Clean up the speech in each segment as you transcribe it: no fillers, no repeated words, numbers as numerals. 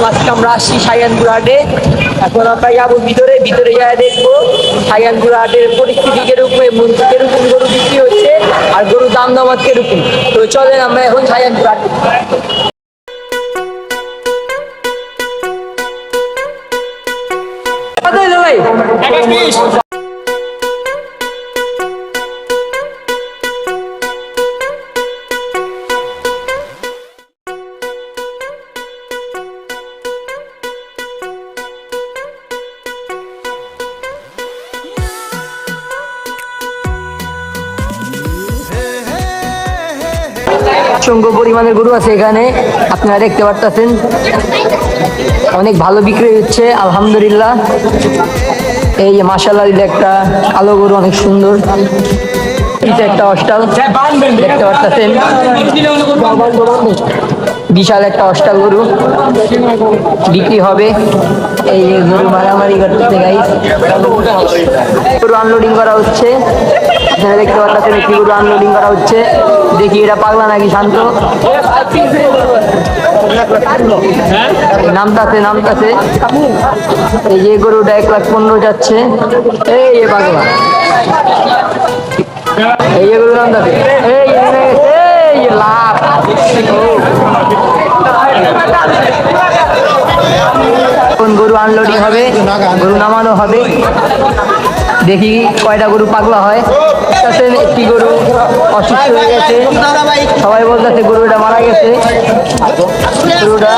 আজকে আমরা আসছি শাহজাহানপুর হাটে। এখন আমরা যাবো ভিতরে যাই দেখবো শাহজাহানপুর হাটের পরিস্থিতি কিরকম এবং কিরকম গরু বিক্রি হচ্ছে আর গরুর দাম দামাত কিরকম। তো চলেন আমরা এখন শাহজাহানপুর হাটে। অসংখ্য পরিমাণের গরু আছে এখানে, আপনারা দেখতে পারতেছেন। অনেক ভালো বিক্রি হচ্ছে আলহামদুলিল্লাহ। এই যে মাশাআল্লাহ একটা কালো গরু, অনেক সুন্দর। এটা একটা অস্টাল দেখতে পারতেছেন, বিশাল একটা অস্টাল গরু বিক্রি হবে। এই গরু মারামারি করতেছে গাইস, গরু আনলোডিং করা হচ্ছে। আপনারা দেখতে পাচ্ছেন একটি গরু আনলোডিং করা হচ্ছে। দেখি এটা পাগলা নাকি শান্ত। নামতাছে এই যে গরুটা 1,15,000 যাচ্ছে। এই পাগলা, এই যে গরু নামতাছে, এই লাভ। এখন গরু আনলোডিং হবে, গরু নামানো হবে। দেখি কয়টা গরু পাগলা হয়। একটি গরু অসুস্থ হয়ে গেছে, সবাই বলতেছে গরুটা মারা গেছে। গরুটা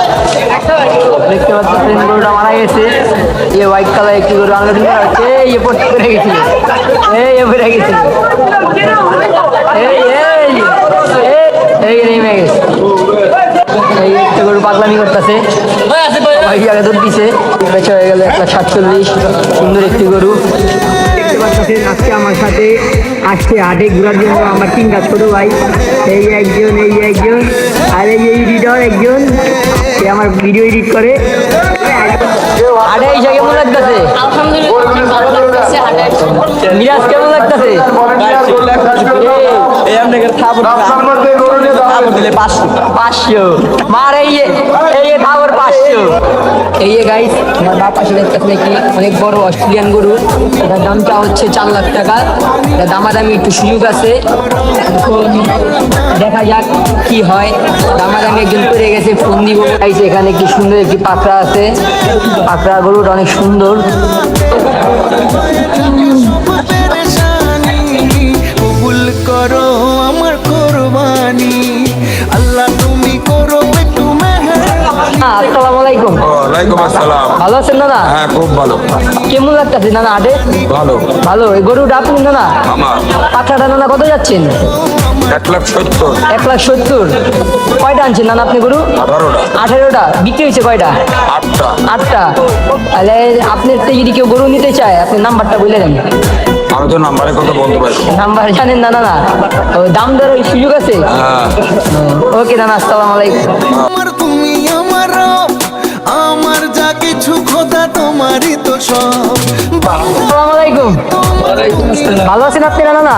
দেখতে পাচ্ছেন, গরুটা মারা গেছে। এই হোয়াইট কালার একটি গরু আনলোডিং করা হচ্ছে। এই পড়তে পড়ে গেছিল, এই পড়ে গেছিল, এই নেমে গেছে। এই একটা গরু পাগলামি করতেছে, আগে দুধ দিছে, বেচা হয়ে গেল 1,47,000। সুন্দর একটি গরু। আজকে আমার সাথে আসছে হাটে ঘোরার জন্য আমার 3টা ছোট ভাই। এই একজন আর এই এডিটর একজন, সে আমার ভিডিও এডিট করে। হাটে এসে কেমন লাগতেছে? মিরাজ কেমন লাগতেছে? মার এই খাবার 500। এই গাইস, আমার বাপ পাশে দেখতেছেন একটি অনেক বড় অস্ট্রেলিয়ান গরু। এটার দামটা হচ্ছে 4 লাখ টাকা। এটা দামাদামি একটু সুযোগ আছে, দেখা যাক কি হয়। দামাদামি একজন করে গেছে, ফোন দিব। গাইস এখানে কি সুন্দর একটি পাকড়া আছে, পাকড়া গরুটা অনেক সুন্দর। কবুল করো আমার কুরবানি আল্লাহ, তুমি করো একটু মেহেরবানি। আসসালামু আলাইকুম। ওয়ালাইকুম আসসালাম। ভালো আছেন দাদা? হ্যাঁ, খুব ভালো। কেমন লাগতেছে নানা হাটে? ভালো ভালো। এই গরুটা আপনি নানা? আমার। পাকড়াটা নানা কত যাচ্ছেন? 1,70,000। 1,70,000। কয়টা আনছেন নানা আপনি গরু? 18টা। 18টা। বিক্রি হয়েছে কয়টা? 8টা। 8টা। তাহলে আপনার থেকে যদি কেউ গরু নিতে চায়, আপনি নাম্বারটা বলে দেন। আমি তো নাম্বারের কথা বলতে পারি। নাম্বার জানেন না নানা? দাম দরের সুযোগ আছে? হ্যাঁ। ওকে নানা, আসসালামু আলাইকুম। আমার তুমি আমার রব, আমার যা কিছু খোদা তোমারই তো সব। আসসালামু আলাইকুম। ভালো আছেন আপনি নানা?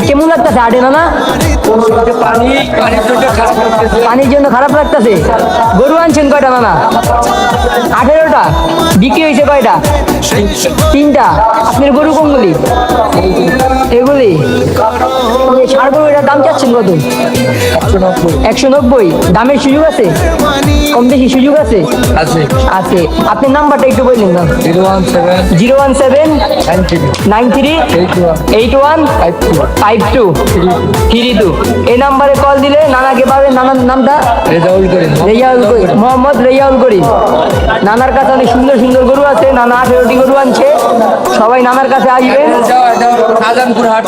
কেমন লাগতেছে হাটে নানা? পানির জন্য খারাপ লাগতেছে। গরু আনছেন কয়টা নানা? 18টা। বিক্রি হয়েছে কয়টা? 3টা। আপনার গরু কোনগুলি? এগুলি। ষাড় গরু, এটার দাম চাচ্ছেন কত? 190। দামের সুযোগ আছে? কম বেশি সুযোগ আছে? আছে। আপনার নাম্বারটা একটু বললেন না? 01793815232। এই নাম্বারে কল দিলে নানাকে পাবেন। নানার নামটা? রেজাউল করিম। মোহাম্মদ রেজাউল করিম। নানার কাছে অনেক সুন্দর সুন্দর গরু আছে। নানা 18টি গরু আনছে। সবাই নানার কাছে আসবেন। শাহজাহানপুর হাট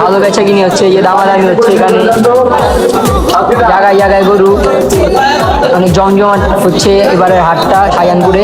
ভালো বেচা কিনি হচ্ছে, এই যে দামাদামি হচ্ছে এখানে। জায়গায় জায়গায় গরু, অনেক জমজমাট হচ্ছে এবারের হাটটা শাহজাহানপুরে।